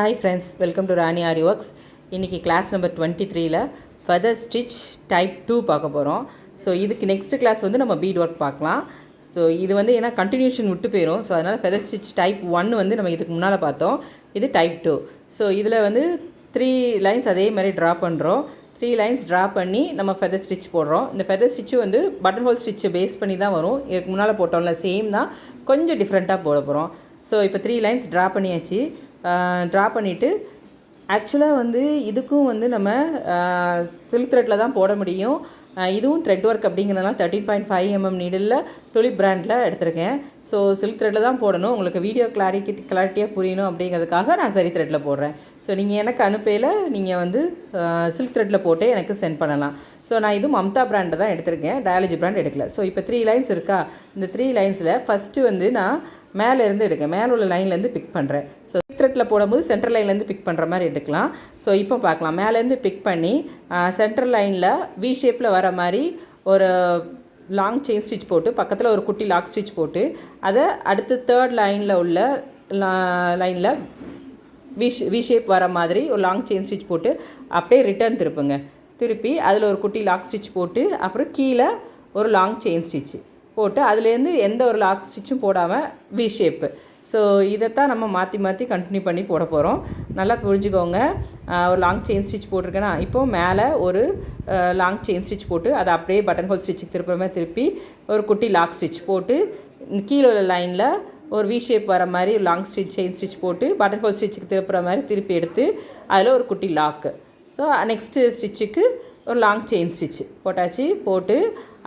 Hi friends, welcome to Rani Aari works. இன்றைக்கி class number 23ல் feather stitch type 2 பார்க்க போகிறோம். ஸோ இதுக்கு நெக்ஸ்ட் கிளாஸ் வந்து நம்ம பீட் ஒர்க் பார்க்கலாம். ஸோ இது வந்து ஏன்னா கண்டினியூஷன் விட்டு போயிடும். ஸோ அதனால் ஃபெதர் ஸ்டிச் டைப் 1 வந்து நம்ம இதுக்கு முன்னால் பார்த்தோம். இது டைப் 2. ஸோ இதில் வந்து 3 லைன்ஸ் அதே மாதிரி ட்ரா பண்ணுறோம். 3 லைன்ஸ் ட்ரா பண்ணி நம்ம ஃபெதர் ஸ்டிச் போடுறோம். இந்த ஃபெதர் ஸ்டிச்சு வந்து பட்டன் ஹோல் ஸ்டிச்சை பேஸ் பண்ணி தான் வரும். இதுக்கு முன்னால் போட்டோம்ல சேம் தான், கொஞ்சம் டிஃப்ரெண்ட்டாக போட போகிறோம். ஸோ இப்போ 3 லைன்ஸ் ட்ரா பண்ணியாச்சு. ட்ரா பண்ணிவிட்டு ஆக்சுவலாக வந்து இதுக்கும் வந்து நம்ம சில்க் த்ரெட்டில் தான் போட முடியும். இதுவும் த்ரெட் ஒர்க் அப்படிங்கிறதுனால 13.5 mm நீடில் துலிப் பிராண்டில் எடுத்திருக்கேன். ஸோ சில்க் த்ரெட்டில் தான் போடணும். உங்களுக்கு வீடியோ கிளாரிட்டியாக புரியணும் அப்படிங்கிறதுக்காக நான் சரி த்ரெட்டில் போடுறேன். ஸோ நீங்கள் எனக்கு அனுப்பையில் நீங்கள் வந்து சில்க் த்ரெட்டில் போட்டு எனக்கு சென்ட் பண்ணலாம். ஸோ நான் இது மம்தா பிராண்டை தான் எடுத்திருக்கேன், டயாலஜி பிராண்ட் எடுக்கல. ஸோ இப்போ 3 லைன்ஸ் இருக்கா. இந்த 3 லைன்ஸில் ஃபஸ்ட்டு வந்து நான் மேலேருந்து எடுக்கேன், மேலே உள்ள லைன்லேருந்து பிக் பண்ணுறேன். ஸோ த்ரெட்டில் போடும்போது சென்ட்ரல் லைன்லேருந்து பிக் பண்ணுற மாதிரி எடுக்கலாம். ஸோ இப்போ பார்க்கலாம். மேலேருந்து பிக் பண்ணி சென்ட்ரல் லைனில் வி ஷேப்பில் வர மாதிரி ஒரு லாங் செயின் ஸ்டிச் போட்டு பக்கத்தில் ஒரு குட்டி லாக் ஸ்டிச் போட்டு அதை அடுத்து 3rd லைனில் உள்ள லைனில் வி ஷேப் வர மாதிரி ஒரு லாங் செயின் ஸ்டிச் போட்டு அப்படியே ரிட்டர்ன் திருப்பி அதில் ஒரு குட்டி லாக் ஸ்டிச் போட்டு அப்புறம் கீழே ஒரு லாங் செயின் ஸ்டிச்சு போட்டு அதுலேருந்து எந்த ஒரு லாக் ஸ்டிச்சும் போடாமல் வி ஷேப்பு. ஸோ இதைத்தான் நம்ம மாற்றி கண்டினியூ பண்ணி போட போகிறோம். நல்லா புரிஞ்சுக்கோங்க. ஒரு லாங் செயின் ஸ்டிச் போட்டிருக்கேன்னா இப்போது மேலே ஒரு லாங் செயின் ஸ்டிச் போட்டு அதை அப்படியே பட்டன் ஹோல் ஸ்டிச்சுக்கு திருப்பி ஒரு குட்டி லாக் ஸ்டிச் போட்டு கீழே உள்ள லைனில் ஒரு வி ஷேப் வர மாதிரி லாங் ஸ்டிச் செயின் ஸ்டிச் போட்டு பட்டன் ஹோல் ஸ்டிச்சுக்கு திருப்புற மாதிரி திருப்பி எடுத்து அதில் ஒரு குட்டி லாக்கு. ஸோ நெக்ஸ்ட்டு ஸ்டிச்சுக்கு ஒரு லாங் செயின் ஸ்டிச் போட்டாச்சு. போட்டு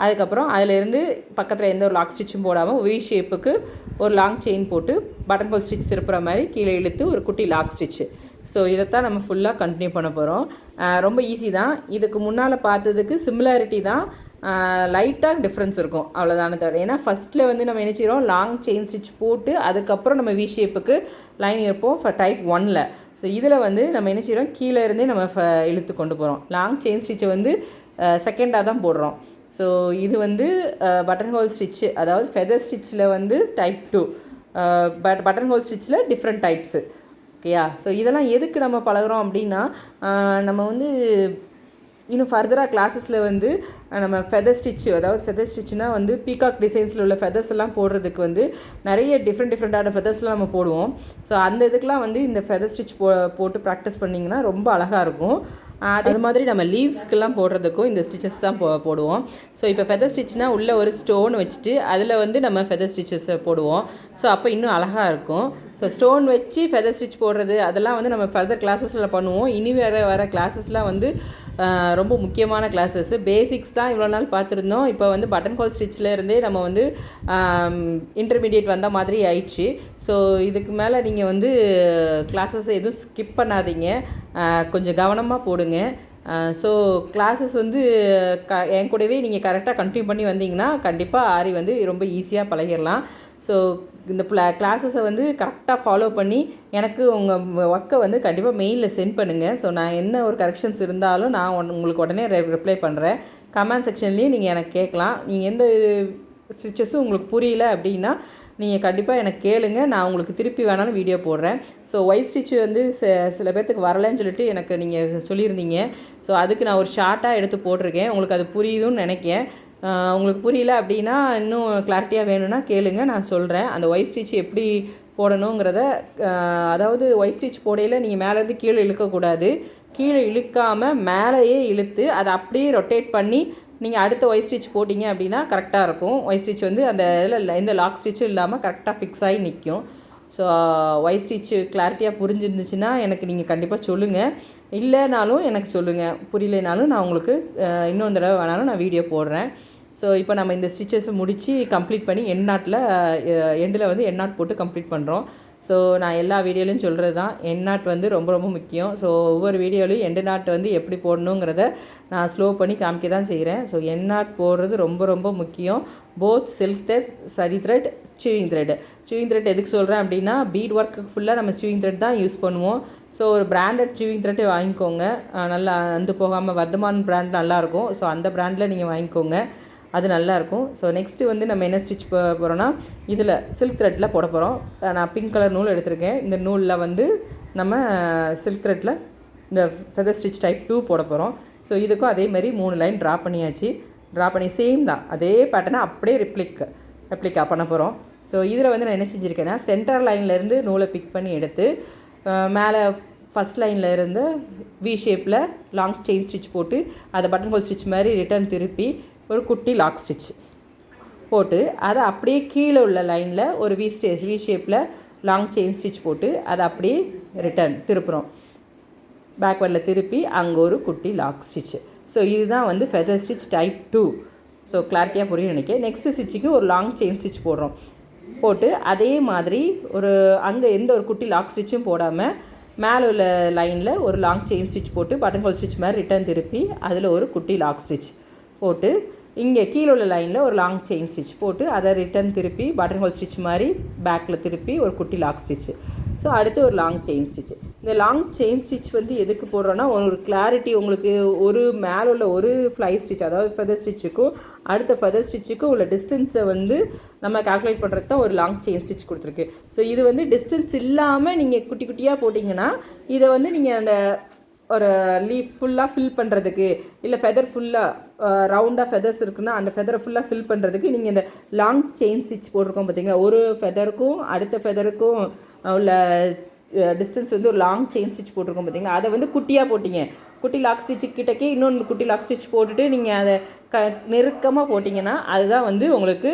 அதுக்கப்புறம் அதிலேருந்து பக்கத்தில் எந்த ஒரு லாக் ஸ்டிச்சும் போடாமல் வி ஷேப்புக்கு ஒரு லாங் செயின் போட்டு பட்டன் ஹோல் ஸ்டிச் திருப்புற மாதிரி கீழே இழுத்து ஒரு குட்டி லாக் ஸ்டிச்சு. ஸோ இதைத்தான் நம்ம ஃபுல்லாக கண்டினியூ பண்ண போகிறோம். ரொம்ப ஈஸி தான். இதுக்கு முன்னால் பார்த்ததுக்கு சிமிலாரிட்டி தான், லைட்டாக டிஃப்ரென்ஸ் இருக்கும், அவ்வளோதானே தவிர. ஏன்னா ஃபஸ்ட்டில் வந்து நம்ம என்ன செய்கிறோம், லாங் செயின் ஸ்டிச் போட்டு அதுக்கப்புறம் நம்ம வி ஷேப்புக்கு லைன் இருப்போம் டைப் 1ல். ஸோ இதில் வந்து நம்ம என்ன செய்கிறோம், கீழே இருந்தே நம்ம இழுத்து கொண்டு போகிறோம். லாங் செயின் ஸ்டிச்சை வந்து செகண்டாக தான் போடுறோம். ஸோ இது வந்து பட்டன் ஹோல் ஸ்டிச்சு, அதாவது ஃபெதர் ஸ்டிச்சில் வந்து டைப் 2, பட்டன் ஹோல் ஸ்டிச்சில் டிஃப்ரெண்ட் டைப்ஸு. ஓகேயா. ஸோ இதெல்லாம் எதுக்கு நம்ம பழகிறோம் அப்படின்னா, நம்ம வந்து இன்னும் ஃபர்தராக கிளாஸஸில் வந்து நம்ம ஃபெதர் ஸ்டிச்சு, அதாவது ஃபெதர் ஸ்டிச்சுனால் வந்து பீகாக் டிசைன்ஸில் உள்ள ஃபெதர்ஸ் எல்லாம் போடுறதுக்கு வந்து நிறைய டிஃப்ரெண்ட்டான ஃபெதர்ஸ்லாம் நம்ம போடுவோம். ஸோ அந்த இதுக்கெலாம் வந்து இந்த ஃபெதர் ஸ்டிச் போட்டு ப்ராக்டிஸ் பண்ணிங்கன்னா ரொம்ப அழகாக இருக்கும். அது மாதிரி நம்ம லீவ்ஸ்க்கெல்லாம் போடுறதுக்கும் இந்த ஸ்டிச்சஸ் தான் போடுவோம். ஸோ இப்போ ஃபெதர் ஸ்டிச்னால் உள்ளே ஒரு ஸ்டோன் வச்சுட்டு அதில் வந்து நம்ம ஃபெதர் ஸ்டிச்சஸை போடுவோம். ஸோ அப்போ இன்னும் அழகாக இருக்கும். ஸோ ஸ்டோன் வச்சு ஃபெதர் ஸ்டிச் போடுறது அதெல்லாம் வந்து நம்ம ஃபர்தர் கிளாஸஸில் பண்ணுவோம். இனி வர கிளாஸஸ்லாம் வந்து ரொம்ப முக்கியமான கிளாஸஸ். பேசிக்ஸ் தான் இவ்வளோ நாள் பார்த்துருந்தோம். இப்போ வந்து பட்டன் ஹோல் ஸ்டிச்சில் இருந்தே நம்ம வந்து இன்டர்மீடியேட் வந்த மாதிரி ஆயிடுச்சு. ஸோ இதுக்கு மேலே நீங்கள் வந்து கிளாஸஸ் எதுவும் ஸ்கிப் பண்ணாதீங்க, கொஞ்சம் கவனமாக போடுங்க. ஸோ கிளாஸஸ் வந்து என் கூடவே நீங்கள் கரெக்டாக கண்டினியூ பண்ணி வந்தீங்கன்னா கண்டிப்பாக ஆரி வந்து ரொம்ப ஈஸியாக பழகிடலாம். ஸோ இந்த கிளாஸஸை வந்து கரெக்டாக ஃபாலோ பண்ணி எனக்கு உங்கள் ஒர்க்கை வந்து கண்டிப்பாக மெயிலில் சென்ட் பண்ணுங்கள். ஸோ நான் என்ன ஒரு கரெக்ஷன்ஸ் இருந்தாலும் நான் உங்களுக்கு உடனே ரிப்ளை பண்ணுறேன். கமெண்ட் செக்ஷன்லேயும் நீங்கள் எனக்கு கேட்கலாம். நீங்கள் எந்த ஸ்டிச்சஸும் உங்களுக்கு புரியல அப்படின்னா நீங்கள் கண்டிப்பாக எனக்கு கேளுங்க, நான் உங்களுக்கு திருப்பி வேணாலும் வீடியோ போடுறேன். ஸோ ஒயிட் ஸ்டிச் வந்து சில பேர்த்துக்கு வரலன்னு சொல்லிட்டு எனக்கு நீங்கள் சொல்லியிருந்தீங்க. ஸோ அதுக்கு நான் ஒரு ஷார்ட்டாக எடுத்து போட்டிருக்கேன். உங்களுக்கு அது புரியுதுன்னு நினைக்கிறேன். உங்களுக்கு புரியல அப்படின்னா இன்னும் கிளாரிட்டியாக வேணும்னா கேளுங்க, நான் சொல்கிறேன். அந்த ஒயிட் ஸ்டிச் எப்படி போடணுங்கிறத, அதாவது ஒயிட் ஸ்டிச் போடையில் நீங்கள் மேலேருந்து கீழே இழுக்கக்கூடாது. கீழே இழுக்காமல் மேலேயே இழுத்து அதை அப்படியே ரொட்டேட் பண்ணி நீங்கள் அடுத்த ஒயிட் ஸ்டிச் போட்டிங்க அப்படின்னா கரெக்டாக இருக்கும். ஒயிட் ஸ்டிச் வந்து அந்த இதில் எந்த லாக் ஸ்டிச்சும் இல்லாமல் கரெக்டாக ஃபிக்ஸ் ஆகி நிற்கும். ஸோ ஒயிட் ஸ்டிச்சு கிளாரிட்டியாக புரிஞ்சிருந்துச்சுன்னா எனக்கு நீங்கள் கண்டிப்பாக சொல்லுங்கள். இல்லைனாலும் எனக்கு சொல்லுங்கள், புரியலைனாலும் நான் உங்களுக்கு இன்னொரு தடவை வேணாலும் நான் வீடியோ போடுறேன். ஸோ இப்போ நம்ம இந்த ஸ்டிச்சஸை முடித்து கம்ப்ளீட் பண்ணி எண்டில் வந்து எண்ணாட் போட்டு கம்ப்ளீட் பண்ணுறோம். ஸோ நான் எல்லா வீடியோலையும் சொல்கிறது தான், எண்ணாட் வந்து ரொம்ப முக்கியம். ஸோ ஒவ்வொரு வீடியோலையும் எண்டு நாட் வந்து எப்படி போடணுங்கிறத நான் ஸ்லோ பண்ணி காமிக்க தான் செய்கிறேன். ஸோ எண்ணாட் போடுறது ரொம்ப முக்கியம். போத் சில்க் த்ரெட், சரி த்ரெட், சீவிங் த்ரெட் எதுக்கு சொல்கிறேன் அப்படின்னா, பீட் ஒர்க்கு ஃபுல்லாக நம்ம சீவிங் த்ரெட் தான் யூஸ் பண்ணுவோம். ஸோ ஒரு பிராண்டட் சீவிங் த்ரெட்டே வாங்கிக்கோங்க. நல்லா வந்து போகாமல் வர்தமான் பிராண்ட் நல்லாயிருக்கும். ஸோ அந்த பிராண்டில் நீங்கள் வாங்கிக்கோங்க, அது நல்லாயிருக்கும். ஸோ நெக்ஸ்ட்டு வந்து நம்ம என்ன ஸ்டிச் போகிறோன்னா, இதில் சில்க் த்ரெட்டில் போட போகிறோம். நான் பிங்க் கலர் நூல் எடுத்திருக்கேன். இந்த நூலில் வந்து நம்ம சில்க் த்ரெட்டில் இந்த ஃபெதர் ஸ்டிச் டைப் 2 போட போகிறோம். ஸோ இதுக்கும் அதே மாதிரி 3 லைன் ட்ரா பண்ணியாச்சு. ட்ரா பண்ணி சேம் தான் அதே பேட்டர்னை அப்படியே ரெப்ளிக்கா பண்ண போகிறோம். ஸோ இதில் வந்து நான் என்ன செஞ்சுருக்கேன்னா சென்டர் லைன்லேருந்து நூலை பிக் பண்ணி எடுத்து மேலே ஃபஸ்ட் லைனில் இருந்து வி ஷேப்பில் லாங் செயின் ஸ்டிச் போட்டு அதை பட்டன் ஹோல் ஸ்டிச் மாதிரி ரிட்டர்ன் திருப்பி ஒரு குட்டி லாக் ஸ்டிச் போட்டு அதை அப்படியே கீழே உள்ள லைனில் ஒரு வி ஷேப்பில் லாங் செயின் ஸ்டிச் போட்டு அதை அப்படியே ரிட்டர்ன் திருப்புறோம். பேக்வர்டில் திருப்பி அங்கே ஒரு குட்டி லாக் ஸ்டிச்சு. ஸோ இதுதான் வந்து ஃபெதர் ஸ்டிச் டைப் 2. ஸோ கிளாரிட்டியாக புரியும் நினைக்கிறேன். நெக்ஸ்ட்டு ஸ்டிச்சுக்கு ஒரு லாங் செயின் ஸ்டிச் போட்டு அதே மாதிரி அங்கே எந்த ஒரு குட்டி லாக் ஸ்டிச்சும் போடாமல் மேலே உள்ள லைனில் ஒரு லாங் செயின் ஸ்டிச் போட்டு பட்டன் ஹோல் ஸ்டிச் மாதிரி ரிட்டர்ன் திருப்பி அதில் ஒரு குட்டி லாக் ஸ்டிச் போட்டு இங்கே கீழே உள்ள லைனில் ஒரு லாங் செயின் ஸ்டிச் போட்டு அதை ரிட்டர்ன் திருப்பி பட்டன் ஹோல் ஸ்டிச் மாதிரி பேக்கில் திருப்பி ஒரு குட்டி லாக் ஸ்டிச்சு. ஸோ அடுத்து ஒரு லாங் செயின் ஸ்டிச். இந்த லாங் செயின் ஸ்டிச் வந்து எதுக்கு போடுறோன்னா ஒரு கிளாரிட்டி உங்களுக்கு ஒரு மேலே உள்ள ஒரு ஃப்ளை ஸ்டிச் அதாவது ஃபெதர் ஸ்டிச்சுக்கும் அடுத்த ஃபெதர் ஸ்டிச்சுக்கும் உள்ள டிஸ்டன்ஸை வந்து நம்ம கால்குலேட் பண்ணுறதுக்கு தான் ஒரு லாங் செயின் ஸ்டிச் கொடுத்துருக்கு. ஸோ இது வந்து டிஸ்டன்ஸ் இல்லாமல் நீங்கள் குட்டி குட்டியாக போட்டிங்கன்னா இதை வந்து நீங்கள் அந்த ஒரு லீஃப் ஃபுல்லாக ஃபில் பண்ணுறதுக்கு இல்லை ஃபெதர் ஃபுல்லாக ரவுண்டாக ஃபெதர்ஸ் இருக்குன்னா அந்த ஃபெதரை ஃபுல்லாக ஃபில் பண்ணுறதுக்கு நீங்கள் இந்த லாங் செயின் ஸ்டிச் போட்டிருக்கோம் பார்த்தீங்களா, ஒரு ஃபெதருக்கும் அடுத்த ஃபெதருக்கும் உள்ள டிஸ்டன்ஸ் வந்து ஒரு லாங் செயின் ஸ்டிச் போட்டிருக்கோம் பார்த்தீங்களா, அதை வந்து குட்டியாக போட்டிங்க. குட்டி லாக் ஸ்டிச்சு கிட்டக்கே இன்னொன்று குட்டி லாக் ஸ்டிச் போட்டுட்டு நீங்கள் அதை நெருக்கமாக போட்டிங்கன்னா அதுதான் வந்து உங்களுக்கு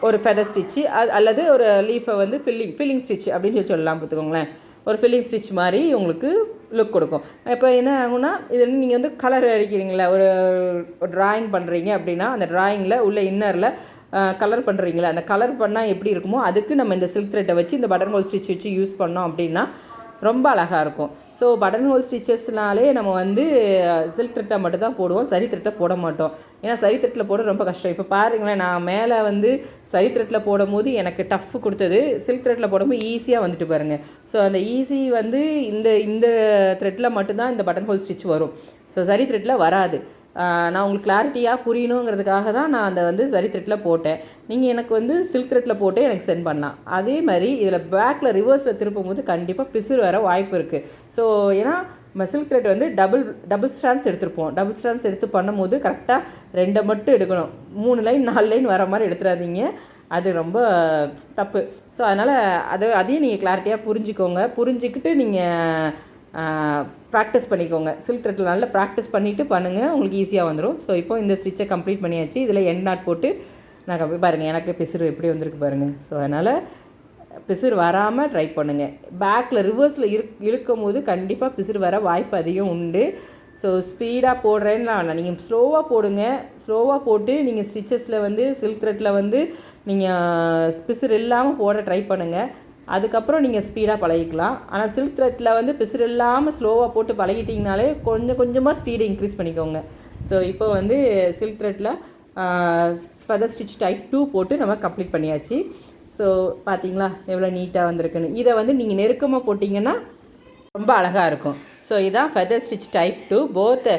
ஒரு ஃபெதர் ஸ்டிச்சு அல்லது ஒரு லீஃபை வந்து ஃபில்லிங் ஸ்டிச் அப்படின்னு சொல்லலாம் பார்த்துக்கோங்களேன். ஒரு ஃபில்லிங் ஸ்டிச் மாதிரி உங்களுக்கு லுக் கொடுக்கும். இப்போ என்ன ஆகும்னா இது நீங்கள் வந்து கலர் அடிக்கிறீங்களா, ஒரு ட்ராயிங் பண்ணுறீங்க அப்படின்னா அந்த ட்ராயிங்கில் உள்ள இன்னரில் கலர் பண்ணுறீங்களா, அந்த கலர் பண்ணால் எப்படி இருக்குமோ அதுக்கு நம்ம இந்த சில்க் த்ரெட்டை வச்சு இந்த பட்டன் ஹோல் ஸ்டிச் வச்சு யூஸ் பண்ணோம் அப்படின்னா ரொம்ப அழகாக இருக்கும். ஸோ பட்டன் ஹோல் ஸ்டிச்சஸ்னாலே நம்ம வந்து சில்க் த்ரெட்டை மட்டும் தான் போடுவோம், சரி த்ரெட்டை போட மாட்டோம். ஏன்னா சரி த்ரெட்டில் போட ரொம்ப கஷ்டம். இப்போ பாருங்களேன், நான் மேலே வந்து சரி த்ரெட்டில் போடும் போது எனக்கு டஃப் கொடுத்தது, சில்க் த்ரெட்டில் போடும்போது ஈஸியாக வந்துட்டு பாருங்கள். ஸோ அந்த ஈஸி வந்து இந்த த்ரெட்டில் மட்டும்தான் இந்த பட்டன் ஹோல் ஸ்டிச் வரும். ஸோ சரி த்ரெட்டில் வராது. நான் உங்களுக்கு கிளாரிட்டியாக புரியணுங்கிறதுக்காக தான் நான் அந்த வந்து சரி த்ரெட்டில் போட்டேன். நீங்கள் எனக்கு வந்து சில்க் த்ரெட்டில் போட்டு எனக்கு சென்ட் பண்ணலாம். அதே மாதிரி இதில் பேக்கில் ரிவர்ஸில் திருப்பும் போது கண்டிப்பாக பிசுறு வர வாய்ப்பு இருக்குது. ஸோ ஏன்னா சில்க் த்ரெட் வந்து டபுள் ஸ்ட்ராண்ட்ஸ் எடுத்துருப்போம். டபுள் ஸ்ட்ராண்ட்ஸ் எடுத்து பண்ணும்போது கரெக்டாக 2 மட்டும் எடுக்கணும். 3 லைன் 4 லைன் வர மாதிரி எடுத்துடாதீங்க, அது ரொம்ப தப்பு. ஸோ அதனால் அதையும் நீங்கள் கிளாரிட்டியாக புரிஞ்சுக்கிட்டு நீங்கள் ப்ராக்டிஸ் பண்ணிக்கோங்க. சில்க் த்ரெட்டில் நல்லா ப்ராக்டிஸ் பண்ணிவிட்டு பண்ணுங்கள், உங்களுக்கு ஈஸியாக வந்துடும். ஸோ இப்போ இந்த ஸ்டிச்சை கம்ப்ளீட் பண்ணியாச்சு. இதில் எண்ட் நாட் போட்டு நான் பாருங்கள் எனக்கு பிசுறு எப்படி வந்திருக்கு பாருங்கள். ஸோ அதனால் பிசுறு வராமல் ட்ரை பண்ணுங்கள். பேக்கில் ரிவர்ஸில் இழுக்கும் போது கண்டிப்பாக பிசுறு வர வாய்ப்பு அதிகம் உண்டு. ஸோ ஸ்பீடாக போடுறேன்னா நீங்கள் ஸ்லோவாக போடுங்க. ஸ்லோவாக போட்டு நீங்கள் ஸ்டிச்சஸில் வந்து சில்க் த்ரெட்டில் வந்து நீங்கள் பிசுறு இல்லாமல் போட ட்ரை பண்ணுங்கள். அதுக்கப்புறம் நீங்கள் ஸ்பீடாக பழகிக்கலாம். ஆனால் சில்க் த்ரெட்டில் வந்து பிசுறு இல்லாமல் ஸ்லோவாக போட்டு பழகிட்டிங்கனாலே கொஞ்சமாக ஸ்பீடு இன்க்ரீஸ் பண்ணிக்கோங்க. ஸோ இப்போ வந்து சில்க் த்ரெட்டில் ஃபெதர் ஸ்டிச் டைப் 2 போட்டு நம்ம கம்ப்ளீட் பண்ணியாச்சு. ஸோ பார்த்தீங்களா எவ்வளோ நீட்டாக வந்திருக்குன்னு. இதை வந்து நீங்கள் நெருக்கமாக போட்டிங்கன்னா ரொம்ப அழகாக இருக்கும். ஸோ இதான் ஃபெதர் ஸ்டிச் டைப் 2 போத்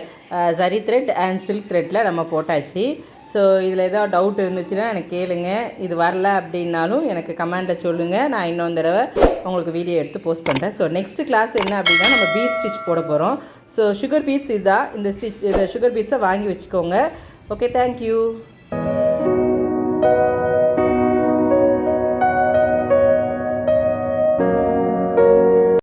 சரி த்ரெட் அண்ட் சில்க் த்ரெட்டில் நம்ம போட்டாச்சு. ஸோ இதில் ஏதாவது டவுட் இருந்துச்சுன்னா எனக்கு கேளுங்க. இது வரல அப்படின்னாலும் எனக்கு கமெண்ட்டில் சொல்லுங்கள், நான் இன்னொரு தடவை உங்களுக்கு வீடியோ எடுத்து போஸ்ட் பண்ணுறேன். ஸோ நெக்ஸ்ட்டு கிளாஸ் என்ன அப்படின்னா நம்ம பீட் ஸ்டிச் போட போகிறோம். ஸோ சுகர் பீட்ஸ் இதுதான், இந்த சுகர் பீட்ஸை வாங்கி வச்சுக்கோங்க. Okay, thank you.